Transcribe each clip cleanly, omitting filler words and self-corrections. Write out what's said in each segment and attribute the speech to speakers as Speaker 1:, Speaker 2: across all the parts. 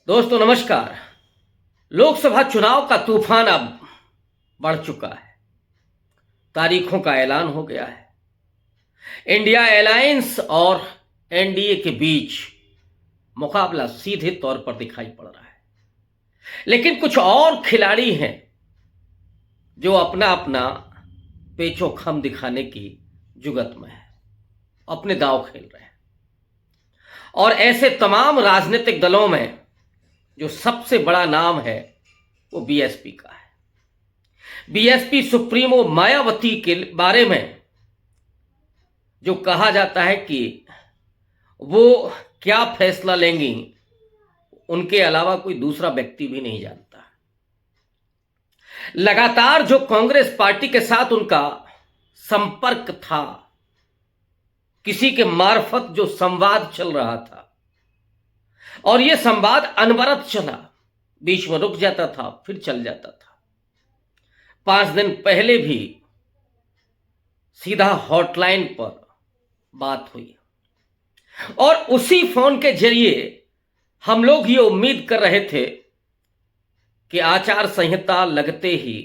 Speaker 1: दोस्तों नमस्कार। लोकसभा चुनाव का तूफान अब बढ़ चुका है। तारीखों का ऐलान हो गया है। इंडिया अलायंस और एनडीए के बीच मुकाबला सीधे तौर पर दिखाई पड़ रहा है। लेकिन कुछ और खिलाड़ी हैं जो अपना अपना पेचो-खम दिखाने की जुगत में है, अपने दांव खेल रहे हैं। और ऐसे तमाम राजनीतिक दलों में जो सबसे बड़ा नाम है वो बीएसपी का है। बीएसपी सुप्रीमो मायावती के बारे में जो कहा जाता है कि वो क्या फैसला लेंगी, उनके अलावा कोई दूसरा व्यक्ति भी नहीं जानता। लगातार जो कांग्रेस पार्टी के साथ उनका संपर्क था, किसी के मार्फत जो संवाद चल रहा था, और यह संवाद अनवरत चला, बीच में रुक जाता था फिर चल जाता था। 5 दिन पहले भी सीधा हॉटलाइन पर बात हुई और उसी फोन के जरिए हम लोग ये उम्मीद कर रहे थे कि आचार संहिता लगते ही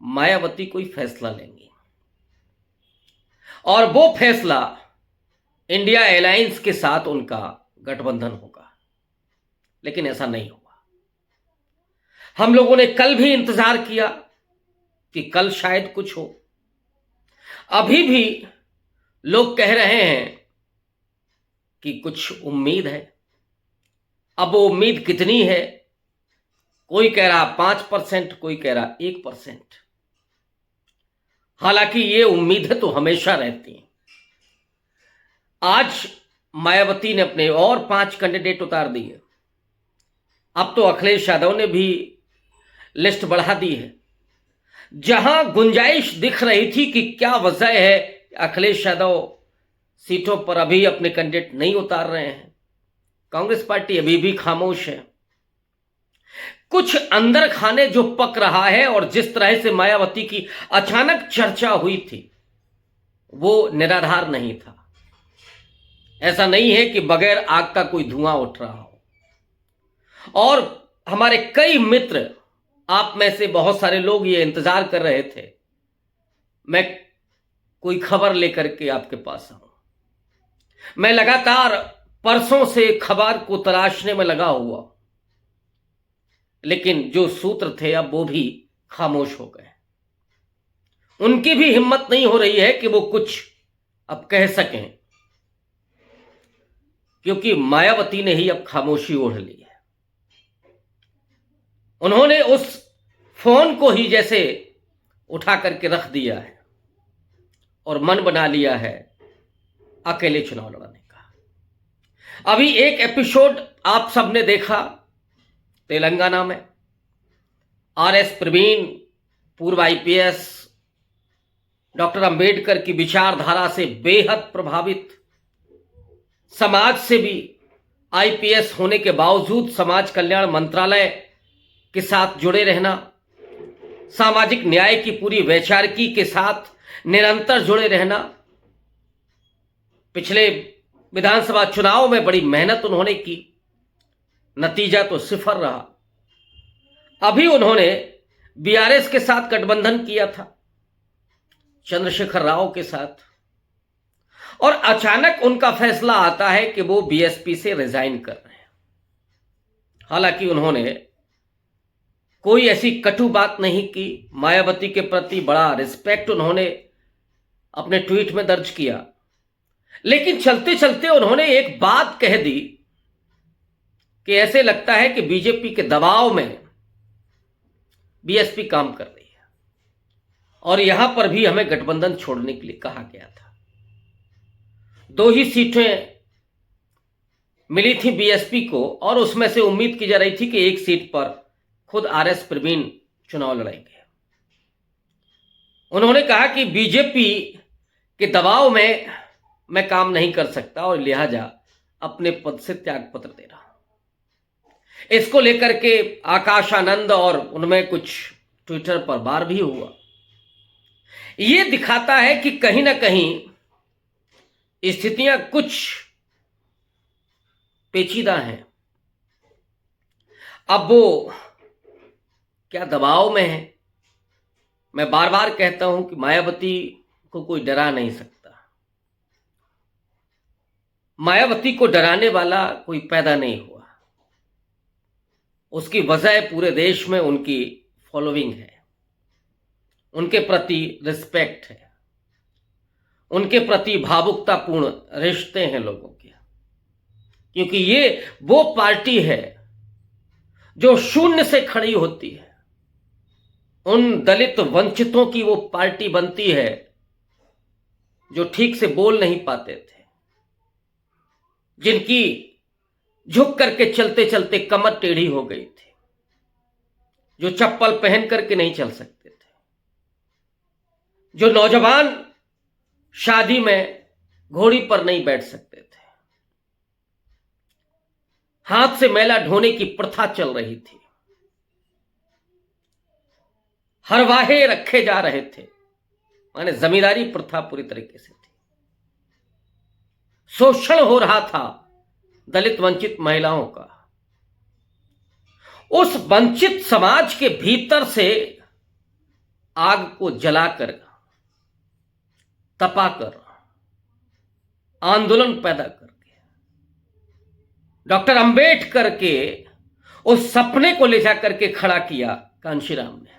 Speaker 1: मायावती कोई फैसला लेंगी और वो फैसला इंडिया अलायंस के साथ उनका गठबंधन होगा। लेकिन ऐसा नहीं हुआ। हम लोगों ने कल भी इंतजार किया कि कल शायद कुछ हो। अभी भी लोग कह रहे हैं कि कुछ उम्मीद है। अब वो उम्मीद कितनी है? कोई कह रहा 5%, कोई कह रहा 1%। हालांकि ये उम्मीदें तो हमेशा रहती हैं। आज मायावती ने अपने और 5 कैंडिडेट उतार दिए। अब तो अखिलेश यादव ने भी लिस्ट बढ़ा दी है। जहां गुंजाइश दिख रही थी कि क्या वजह है अखिलेश यादव सीटों पर अभी अपने कैंडिडेट नहीं उतार रहे हैं, कांग्रेस पार्टी अभी भी खामोश है। कुछ अंदर खाने जो पक रहा है और जिस तरह से मायावती की अचानक चर्चा हुई थी वो निराधार नहीं था। ऐसा नहीं है कि बगैर आग का कोई धुआं उठ रहा हो। और हमारे कई मित्र, आप में से बहुत सारे लोग ये इंतजार कर रहे थे मैं कोई खबर लेकर के आपके पास आऊं। मैं लगातार परसों से खबर को तलाशने में लगा हुआ, लेकिन जो सूत्र थे अब वो भी खामोश हो गए। उनकी भी हिम्मत नहीं हो रही है कि वो कुछ अब कह सकें, क्योंकि मायावती ने ही अब खामोशी ओढ़ ली है। उन्होंने उस फोन को ही जैसे उठा करके रख दिया है और मन बना लिया है अकेले चुनाव लड़ने का। अभी एक एपिसोड आप सबने देखा तेलंगाना में। आरएस प्रवीण, पूर्व आईपीएस, डॉक्टर अंबेडकर की विचारधारा से बेहद प्रभावित, समाज से भी आईपीएस होने के बावजूद समाज कल्याण मंत्रालय के साथ जुड़े रहना, सामाजिक न्याय की पूरी वैचारिकी के साथ निरंतर जुड़े रहना। पिछले विधानसभा चुनाव में बड़ी मेहनत उन्होंने की, नतीजा तो सिफर रहा। अभी उन्होंने बीआरएस के साथ गठबंधन किया था, चंद्रशेखर राव के साथ, और अचानक उनका फैसला आता है कि वो बीएसपी से रिजाइन कर रहे हैं। हालांकि उन्होंने कोई ऐसी कटु बात नहीं की। मायावती के प्रति बड़ा रिस्पेक्ट उन्होंने अपने ट्वीट में दर्ज किया। लेकिन चलते चलते उन्होंने एक बात कह दी कि ऐसे लगता है कि बीजेपी के दबाव में बीएसपी काम कर रही है और यहां पर भी हमें गठबंधन छोड़ने के लिए कहा गया था। 2 ही सीटें मिली थी बीएसपी को और उसमें से उम्मीद की जा रही थी कि एक सीट पर खुद आरएस प्रवीण चुनाव लड़ेंगे। उन्होंने कहा कि बीजेपी के दबाव में मैं काम नहीं कर सकता और लिहाजा अपने पद से त्यागपत्र दे रहा हूं। इसको लेकर के आकाश आनंद और उनमें कुछ ट्विटर पर वार भी हुआ। यह दिखाता है कि कहीं ना कहीं स्थितियां कुछ पेचीदा हैं अब वो क्या दबाव में है। मैं बार बार कहता हूं कि मायावती को कोई डरा नहीं सकता। मायावती को डराने वाला कोई पैदा नहीं हुआ। उसकी वजह पूरे देश में उनकी फॉलोइंग है, उनके प्रति रिस्पेक्ट है, उनके प्रति भावुकतापूर्ण रिश्ते हैं लोगों के। क्योंकि ये वो पार्टी है जो शून्य से खड़ी होती है। उन दलित वंचितों की वो पार्टी बनती है जो ठीक से बोल नहीं पाते थे, जिनकी झुक करके चलते चलते कमर टेढ़ी हो गई थी, जो चप्पल पहन करके नहीं चल सकते थे, जो नौजवान शादी में घोड़ी पर नहीं बैठ सकते थे, हाथ से मैला ढोने की प्रथा चल रही थी, हरवाहे रखे जा रहे थे, माने जमींदारी प्रथा पूरी तरीके से थी, शोषण हो रहा था दलित वंचित महिलाओं का। उस वंचित समाज के भीतर से आग को जलाकर, तपाकर, आंदोलन पैदा करके डॉक्टर अंबेडकर के उस सपने को ले जाकर के खड़ा किया कांशीराम ने।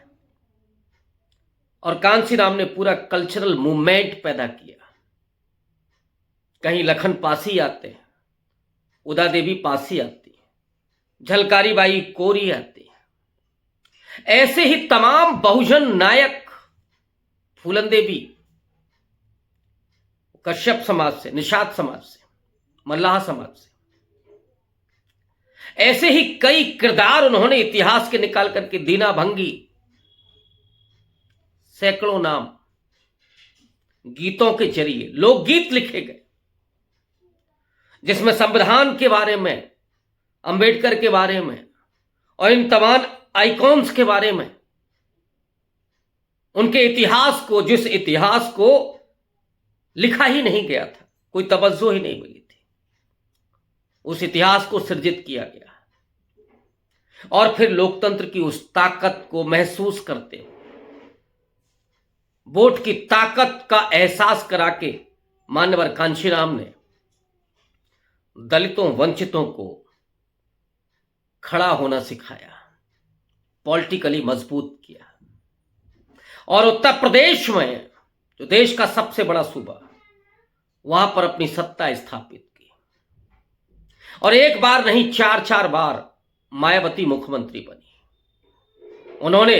Speaker 1: और कांशीराम ने पूरा कल्चरल मूवमेंट पैदा किया। कहीं लखन पासी आते हैं, उदा देवी पासी आती है, झलकारी बाई कोरी आती है, ऐसे ही तमाम बहुजन नायक, फूलन देवी कश्यप समाज से, निषाद समाज से, मल्लाह समाज से, ऐसे ही कई किरदार उन्होंने इतिहास के निकाल करके, दीना भंगी, सैकड़ों नाम, गीतों के जरिए लोकगीत लिखे गए जिसमें संविधान के बारे में, अंबेडकर के बारे में और इन तमाम आइकॉन्स के बारे में, उनके इतिहास को, जिस इतिहास को लिखा ही नहीं गया था, कोई तवज्जो ही नहीं मिली थी, उस इतिहास को सृजित किया गया। और फिर लोकतंत्र की उस ताकत को महसूस करते, वोट की ताकत का एहसास करा के मान्यवर कांशीराम ने दलितों वंचितों को खड़ा होना सिखाया, पॉलिटिकली मजबूत किया। और उत्तर प्रदेश में, जो देश का सबसे बड़ा सूबा, वहां पर अपनी सत्ता स्थापित की। और एक बार नहीं, 4-4 बार मायावती मुख्यमंत्री बनी। उन्होंने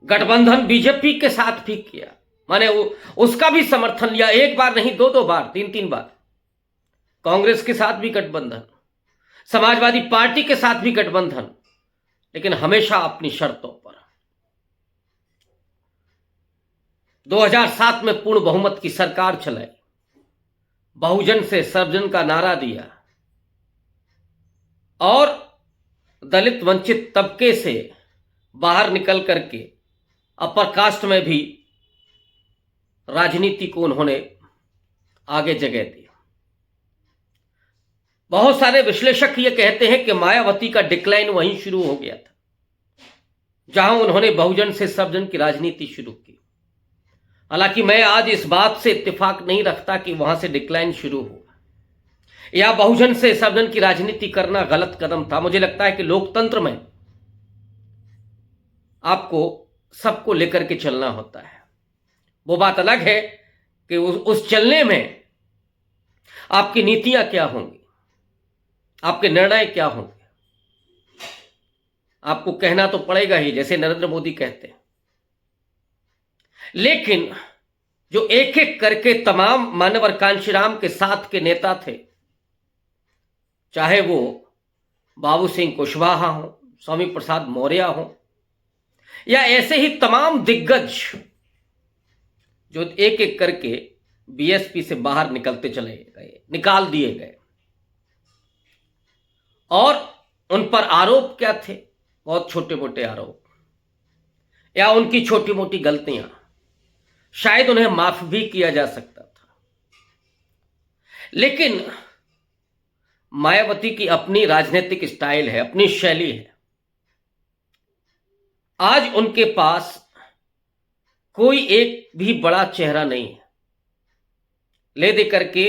Speaker 1: गठबंधन बीजेपी के साथ भी किया, माने उसका भी समर्थन लिया। एक बार नहीं, 2-2 बार, 3-3 बार। कांग्रेस के साथ भी गठबंधन, समाजवादी पार्टी के साथ भी गठबंधन, लेकिन हमेशा अपनी शर्तों पर। 2007 में पूर्ण बहुमत की सरकार चलाई, बहुजन से सर्वजन का नारा दिया और दलित वंचित तबके से बाहर निकल करके अपर कास्ट में भी राजनीति को उन्होंने आगे जगह दी। बहुत सारे विश्लेषक ये कहते हैं कि मायावती का डिक्लाइन वहीं शुरू हो गया था जहां उन्होंने बहुजन से सर्वजन की राजनीति शुरू की। हालांकि मैं आज इस बात से इत्तेफाक नहीं रखता कि वहां से डिक्लाइन शुरू हुआ या बहुजन से सर्वजन की राजनीति करना गलत कदम था। मुझे लगता है कि लोकतंत्र में आपको सबको लेकर के चलना होता है। वो बात अलग है कि उस चलने में आपकी नीतियां क्या होंगी, आपके निर्णय क्या होंगे, आपको कहना तो पड़ेगा ही, जैसे नरेंद्र मोदी कहते हैं। लेकिन जो एक एक करके तमाम मान्यवर कांशीराम के साथ के नेता थे, चाहे वो बाबू सिंह कुशवाहा हो, स्वामी प्रसाद मौर्य हो, या ऐसे ही तमाम दिग्गज जो एक एक करके बीएसपी से बाहर निकलते चले गए, निकाल दिए गए। और उन पर आरोप क्या थे? बहुत छोटे मोटे आरोप या उनकी छोटी मोटी गलतियां, शायद उन्हें माफ भी किया जा सकता था। लेकिन मायावती की अपनी राजनीतिक स्टाइल है, अपनी शैली है। आज उनके पास कोई एक भी बड़ा चेहरा नहीं है। ले दे करके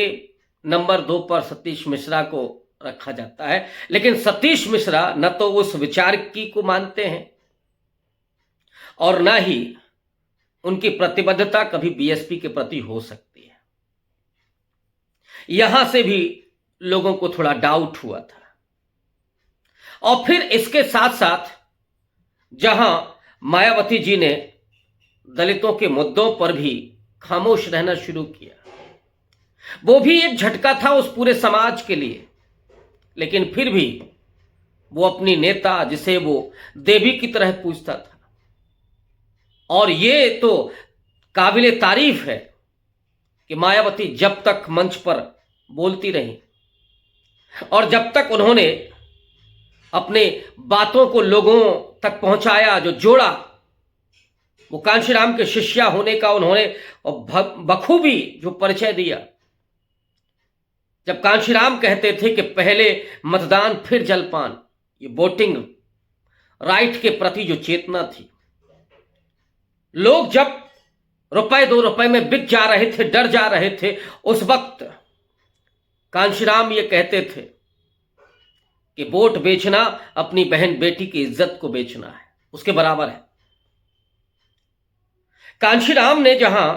Speaker 1: नंबर 2 पर सतीश मिश्रा को रखा जाता है, लेकिन सतीश मिश्रा न तो उस विचार की को मानते हैं और न ही उनकी प्रतिबद्धता कभी बीएसपी के प्रति हो सकती है। यहां से भी लोगों को थोड़ा डाउट हुआ था। और फिर इसके साथ साथ जहां मायावती जी ने दलितों के मुद्दों पर भी खामोश रहना शुरू किया, वो भी एक झटका था उस पूरे समाज के लिए। लेकिन फिर भी वो अपनी नेता, जिसे वो देवी की तरह पूजता था, और ये तो काबिले तारीफ है कि मायावती जब तक मंच पर बोलती रही और जब तक उन्होंने अपने बातों को लोगों तक पहुंचाया, जो जोड़ा, वो कांशीराम के शिष्या होने का उन्होंने बखूबी जो परिचय दिया। जब कांशीराम कहते थे कि पहले मतदान फिर जलपान, ये वोटिंग राइट के प्रति जो चेतना थी, लोग जब रुपए 2 रुपए में बिक जा रहे थे, डर जा रहे थे, उस वक्त कांशीराम ये कहते थे कि वोट बेचना अपनी बहन बेटी की इज्जत को बेचना है, उसके बराबर है। कांशीराम ने जहां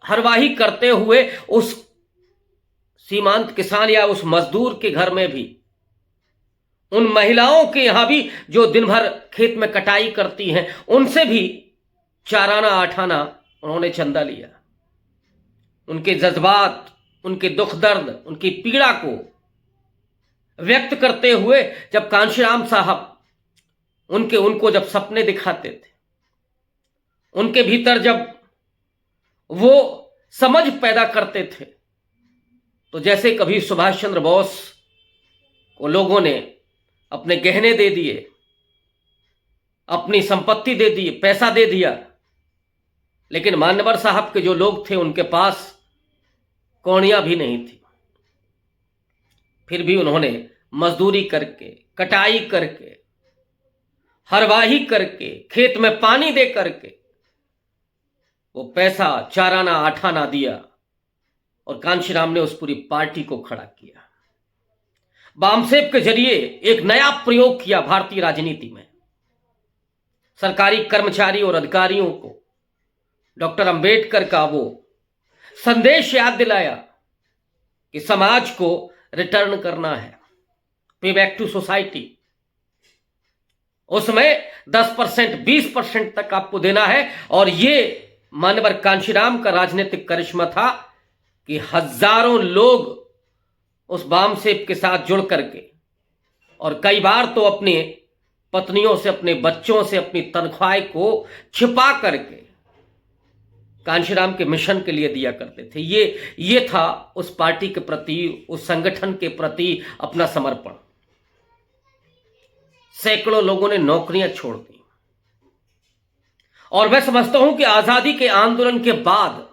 Speaker 1: हरवाही करते हुए उस सीमांत किसान या उस मजदूर के घर में भी, उन महिलाओं के यहां भी जो दिन भर खेत में कटाई करती हैं, उनसे भी 4 आना 8 आना उन्होंने चंदा लिया। उनके जज्बात, उनके दुख दर्द, उनकी पीड़ा को व्यक्त करते हुए जब कांशीराम साहब उनको जब सपने दिखाते थे, उनके भीतर जब वो समझ पैदा करते थे, तो जैसे कभी सुभाष चंद्र बोस को लोगों ने अपने गहने दे दिए, अपनी संपत्ति दे दी, पैसा दे दिया, लेकिन मान्यवर साहब के जो लोग थे उनके पास कौड़ियां भी नहीं थी। फिर भी उन्होंने मजदूरी करके, कटाई करके, हरवाही करके, खेत में पानी दे करके वो पैसा 4 आना 8 आना दिया और कांशीराम ने उस पूरी पार्टी को खड़ा किया। बामसेब के जरिए एक नया प्रयोग किया भारतीय राजनीति में। सरकारी कर्मचारी और अधिकारियों को डॉक्टर अंबेडकर का वो संदेश याद दिलाया कि समाज को रिटर्न करना है, पे बैक टू सोसाइटी। उसमें 10% 20% तक आपको देना है। और ये मानवर कांशीराम का राजनीतिक करिश्मा था कि हजारों लोग उस बामसेब के साथ जुड़ करके, और कई बार तो अपने पत्नियों से, अपने बच्चों से अपनी तनख्वाह को छिपा करके कांशीराम के मिशन के लिए दिया करते थे। ये था उस पार्टी के प्रति, उस संगठन के प्रति अपना समर्पण। सैकड़ों लोगों ने नौकरियां छोड़ दी। और मैं समझता हूं कि आजादी के आंदोलन के बाद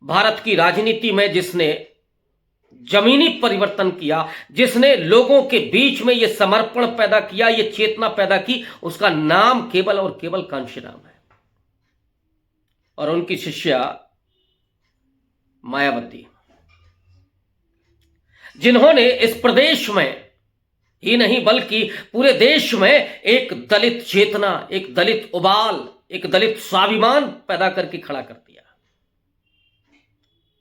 Speaker 1: भारत की राजनीति में जिसने जमीनी परिवर्तन किया, जिसने लोगों के बीच में यह समर्पण पैदा किया, यह चेतना पैदा की, उसका नाम केवल और केवल कांशीराम है। और उनकी शिष्या मायावती, जिन्होंने इस प्रदेश में ही नहीं बल्कि पूरे देश में एक दलित चेतना, एक दलित उबाल, एक दलित स्वाभिमान पैदा करके खड़ा कर दिया।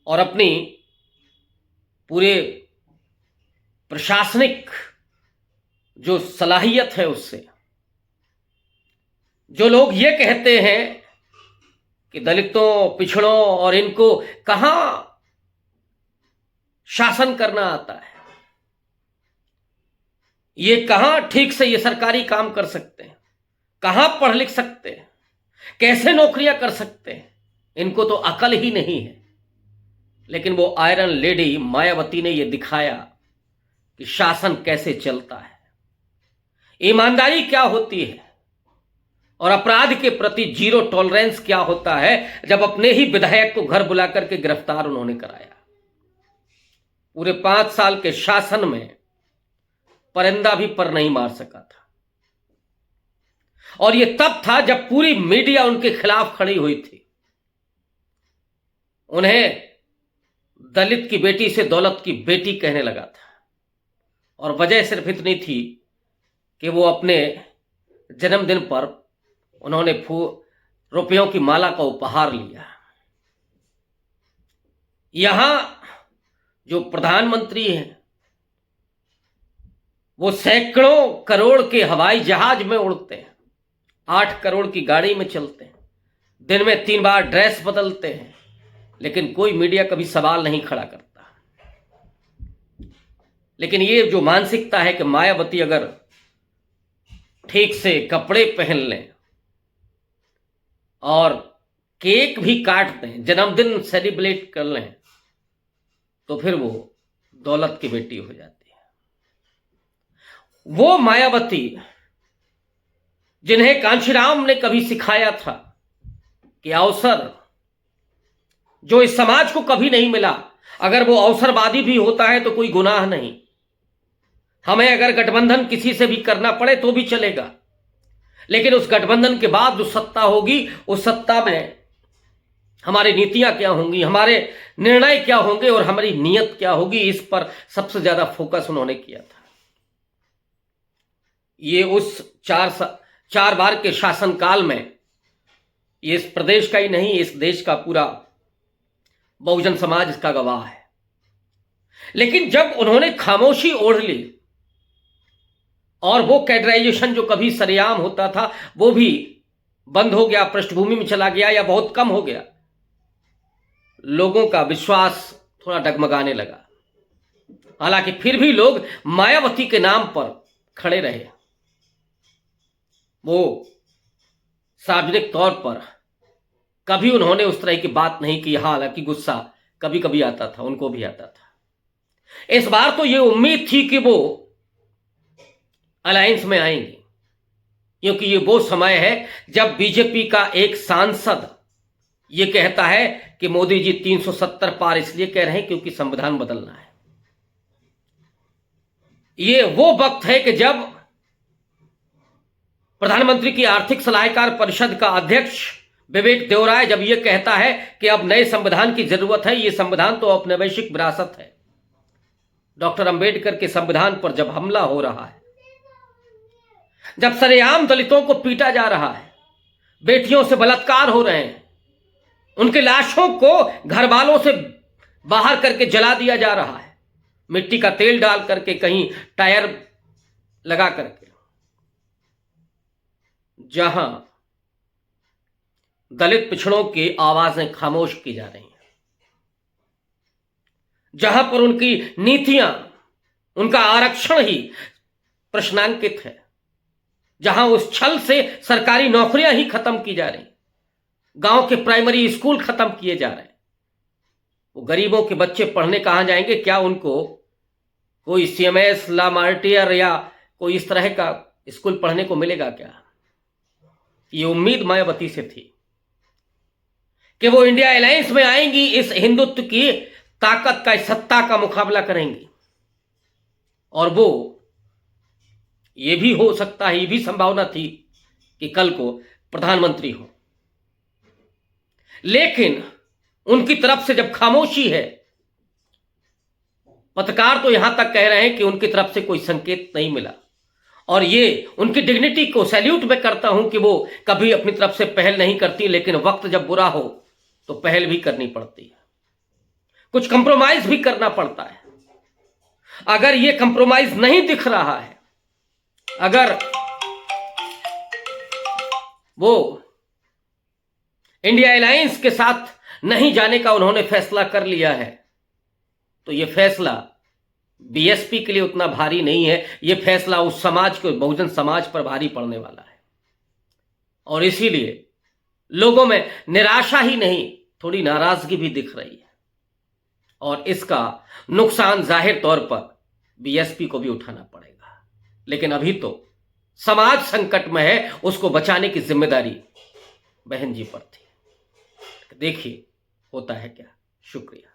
Speaker 1: और अपनी पूरे प्रशासनिक जो सलाहियत है उससे, जो लोग ये कहते हैं कि दलितों, पिछड़ों और इनको कहां शासन करना आता है, ये कहां ठीक से ये सरकारी काम कर सकते हैं, कहां पढ़ लिख सकते हैं, कैसे नौकरियां कर सकते हैं, इनको तो अकल ही नहीं है। लेकिन वो आयरन लेडी मायावती ने ये दिखाया कि शासन कैसे चलता है, ईमानदारी क्या होती है और अपराध के प्रति जीरो टॉलरेंस क्या होता है। जब अपने ही विधायक को घर बुला करके गिरफ्तार उन्होंने कराया, पूरे 5 साल के शासन में परिंदा भी पर नहीं मार सका था। और यह तब था जब पूरी मीडिया उनके खिलाफ खड़ी हुई थी। उन्हें दलित की बेटी से दौलत की बेटी कहने लगा था, और वजह सिर्फ इतनी थी कि वो अपने जन्मदिन पर उन्होंने रुपयों की माला का उपहार लिया। यहां जो प्रधानमंत्री हैं वो सैकड़ों करोड़ के हवाई जहाज में उड़ते हैं, 8 करोड़ की गाड़ी में चलते हैं, दिन में 3 बार ड्रेस बदलते हैं, लेकिन कोई मीडिया कभी सवाल नहीं खड़ा करता। लेकिन ये जो मानसिकता है कि मायावती अगर ठीक से कपड़े पहन लें और केक भी काट दें, जन्मदिन सेलिब्रेट कर लें, तो फिर वो दौलत की बेटी हो जाती है। वो मायावती जिन्हें कांशीराम ने कभी सिखाया था कि अवसर जो इस समाज को कभी नहीं मिला, अगर वो अवसरवादी भी होता है तो कोई गुनाह नहीं। हमें अगर गठबंधन किसी से भी करना पड़े तो भी चलेगा, लेकिन उस गठबंधन के बाद जो सत्ता होगी, उस सत्ता में हमारी नीतियां क्या होंगी, हमारे निर्णय क्या होंगे और हमारी नीयत क्या होगी, इस पर सबसे ज्यादा फोकस उन्होंने किया था। ये उस 4 बार के शासनकाल में ये इस प्रदेश का ही नहीं, इस देश का पूरा बहुजन समाज इसका गवाह है। लेकिन जब उन्होंने खामोशी ओढ़ ली और वो कैडराइजेशन जो कभी सरेआम होता था वो भी बंद हो गया, पृष्ठभूमि में चला गया या बहुत कम हो गया, लोगों का विश्वास थोड़ा डगमगाने लगा। हालांकि फिर भी लोग मायावती के नाम पर खड़े रहे। वो सार्वजनिक तौर पर कभी उन्होंने उस तरह की बात नहीं की। हालांकि गुस्सा कभी कभी आता था, उनको भी आता था। इस बार तो ये उम्मीद थी कि वो अलायंस में आएंगे, क्योंकि ये वो समय है जब बीजेपी का एक सांसद ये कहता है कि मोदी जी 370 पार इसलिए कह रहे हैं क्योंकि संविधान बदलना है। ये वो वक्त है कि जब प्रधानमंत्री की आर्थिक सलाहकार परिषद का अध्यक्ष विवेक देवराय जब ये कहता है कि अब नए संविधान की जरूरत है, ये संविधान तो औपनिवेशिक विरासत है। डॉक्टर अंबेडकर के संविधान पर जब हमला हो रहा है, जब सरेआम दलितों को पीटा जा रहा है, बेटियों से बलात्कार हो रहे हैं, उनके लाशों को घर वालों से बाहर करके जला दिया जा रहा है, मिट्टी का तेल डाल करके, कहीं टायर लगा करके, जहां दलित पिछड़ों की आवाजें खामोश की जा रही हैं, जहां पर उनकी नीतियां, उनका आरक्षण ही प्रश्नांकित है, जहां उस छल से सरकारी नौकरियां ही खत्म की जा रही, गांव के प्राइमरी स्कूल खत्म किए जा रहे हैं, वो गरीबों के बच्चे पढ़ने कहां जाएंगे? क्या उनको कोई सीएमएस, ला मार्टियर या कोई इस तरह का स्कूल पढ़ने को मिलेगा क्या? ये उम्मीद मायावती से थी कि वो इंडिया अलायंस में आएंगी, इस हिंदुत्व की ताकत का, इस सत्ता का मुकाबला करेंगी, और वो ये भी हो सकता है, ये भी संभावना थी कि कल को प्रधानमंत्री हो। लेकिन उनकी तरफ से जब खामोशी है, पत्रकार तो यहां तक कह रहे हैं कि उनकी तरफ से कोई संकेत नहीं मिला, और ये उनकी डिग्निटी को सैल्यूट मैं करता हूं कि वो कभी अपनी तरफ से पहल नहीं करती, लेकिन वक्त जब बुरा हो तो पहल भी करनी पड़ती है, कुछ कंप्रोमाइज भी करना पड़ता है। अगर ये कंप्रोमाइज नहीं दिख रहा है, अगर वो इंडिया अलायंस के साथ नहीं जाने का उन्होंने फैसला कर लिया है, तो यह फैसला बीएसपी के लिए उतना भारी नहीं है, यह फैसला उस समाज को, बहुजन समाज पर भारी पड़ने वाला है। और इसीलिए लोगों में निराशा ही नहीं, थोड़ी नाराजगी भी दिख रही है, और इसका नुकसान जाहिर तौर पर बीएसपी को भी उठाना पड़ेगा। लेकिन अभी तो समाज संकट में है, उसको बचाने की जिम्मेदारी बहन जी पर थी। देखिए होता है क्या। शुक्रिया।